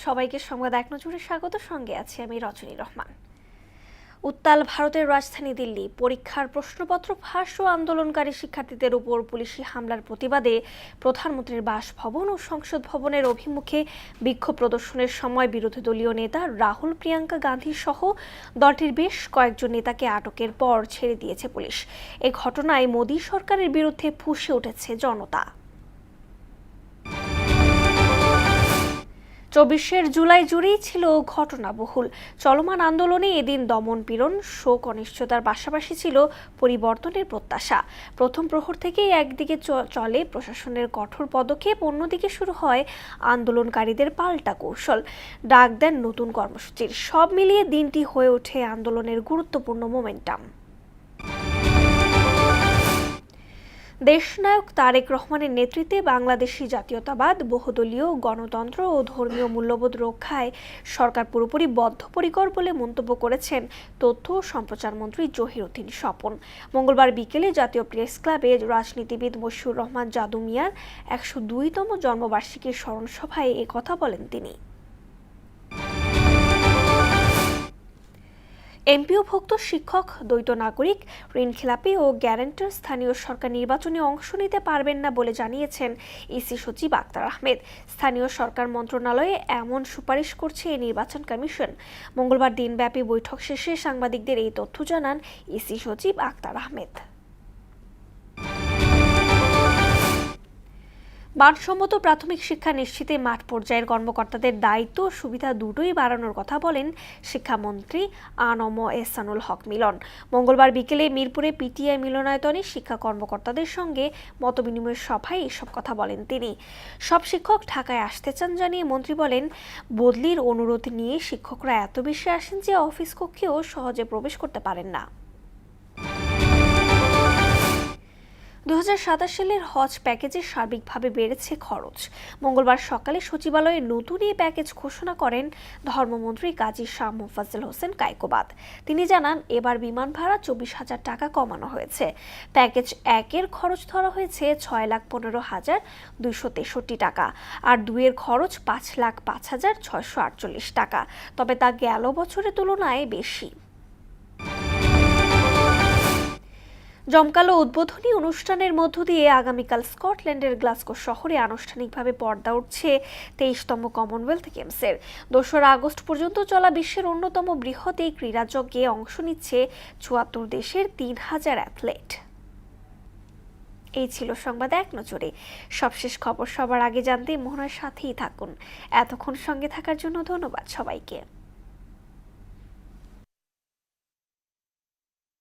সবাইকে সংবাদ এক নজরে স্বাগত। সঙ্গে আছি আমি রজনী রহমান। উত্তাল ভারতের রাজধানী দিল্লি। পরীক্ষার প্রশ্নপত্র ফাঁস ও আন্দোলনকারী শিক্ষার্থীদের উপর পুলিশি হামলার প্রতিবাদে প্রধানমন্ত্রীর বাসভবন ও সংসদ ভবনের অভিমুখে বিক্ষোভ প্রদর্শনের সময় বিরোধী দলীয় নেতা রাহুল প্রিয়াঙ্কা গান্ধী সহ দলটির বেশ কয়েকজন নেতাকে আটকের পর ছেড়ে দিয়েছে পুলিশ। এ ঘটনায় মোদী সরকারের বিরুদ্ধে ফুঁসে উঠেছে জনতা। 24 জুলাই জুড়েই ছিল ঘটনাবহুল চলমান আন্দোলনে এদিন দমন পীড়ন, শোক অনিশ্চয়তার পাশাপাশি ছিল পরিবর্তনের প্রত্যাশা। প্রথম প্রহর থেকেই একদিকে চলে প্রশাসনের কঠোর পদক্ষেপ, অন্যদিকে শুরু হয় আন্দোলনকারীদের পাল্টা কৌশল, ডাক দেন নতুন কর্মসূচির। সব মিলিয়ে দিনটি হয়ে ওঠে আন্দোলনের গুরুত্বপূর্ণ মোমেন্টাম। দেশনায়ক তারেক রহমানের নেতৃত্বে বাংলাদেশি জাতীয়তাবাদ, বহুদলীয় গণতন্ত্র ও ধর্মীয় মূল্যবোধ রক্ষায় সরকার পুরোপুরি বদ্ধপরিকর বলে মন্তব্য করেছেন তথ্য ও সম্প্রচার মন্ত্রী জহিরুদ্দিন স্বপন। মঙ্গলবার বিকেলে জাতীয় প্রেস ক্লাবে রাজনীতিবিদ মশিউর রহমান জাদু মিয়ার 102তম জন্মবার্ষিকীর স্মরণ সভায় একথা বলেন তিনি। এমপিওভুক্ত শিক্ষক, দ্বৈত নাগরিক, ঋণখেলাপি ও গ্যারান্টার স্থানীয় সরকার নির্বাচনে অংশ নিতে পারবেন না বলে জানিয়েছেন ইসি সচিব আক্তার আহমেদ। স্থানীয় সরকার মন্ত্রণালয়ে এমন সুপারিশ করছে এই নির্বাচন কমিশন। মঙ্গলবার দিনব্যাপী বৈঠক শেষে সাংবাদিকদের এই তথ্য জানান ইসি সচিব আক্তার আহমেদ। মানসম্মত প্রাথমিক শিক্ষা নিশ্চিতে মাঠ পর্যায়ের কর্মকর্তাদের দায়িত্ব ও সুবিধা দুটোই বাড়ানোর কথা বলেন শিক্ষামন্ত্রী আ.ন.ম এহসানুল হক মিলন। মঙ্গলবার বিকেলে মিরপুরে পিটিআই মিলনায়তনে শিক্ষা কর্মকর্তাদের সঙ্গে মতবিনিময় সভায় এসব কথা বলেন তিনি। সব শিক্ষক ঢাকায় আসতে চান জানিয়ে মন্ত্রী বলেন, বদলির অনুরোধ নিয়ে শিক্ষকরা এত বেশি আসেন যে অফিস কক্ষেও সহজে প্রবেশ করতে পারেন না। 2027 সালের হজ প্যাকেজে সার্বিকভাবে বেড়েছে খরচ। মঙ্গলবার সকালে সচিবালয়ে নতুন এই প্যাকেজ ঘোষণা করেন ধর্মমন্ত্রী কাজী শাহ মোফাজ্জল হোসেন কায়কোবাদ। তিনি জানান, এবার বিমান ভাড়া 24,000 টাকা কমানো হয়েছে। প্যাকেজ 1-এর খরচ ধরা হয়েছে 6,15,263 টাকা, আর 2-এর খরচ 5,05,648 টাকা। তবে তা গেল বছরের তুলনায় বেশি। জমকালো উদ্বোধনী অনুষ্ঠানের মধ্য দিয়ে আগামীকাল স্কটল্যান্ডের গ্লাসগো শহরে আনুষ্ঠানিকভাবে পর্দা উঠছে 23তম কমনওয়েলথ গেমসের। 2রা আগস্ট পর্যন্ত চলা বিশ্বের অন্যতম বৃহৎ এই ক্রীড়াযজ্ঞে অংশ নিচ্ছে 74 দেশের 3,000 অ্যাথলেট। এই ছিল সংবাদ এক নজরে। সবশেষ খবর সবার আগে জানতে মোহনার সাথেই থাকুন। এতক্ষণ সঙ্গে থাকার জন্য ধন্যবাদ সবাইকে।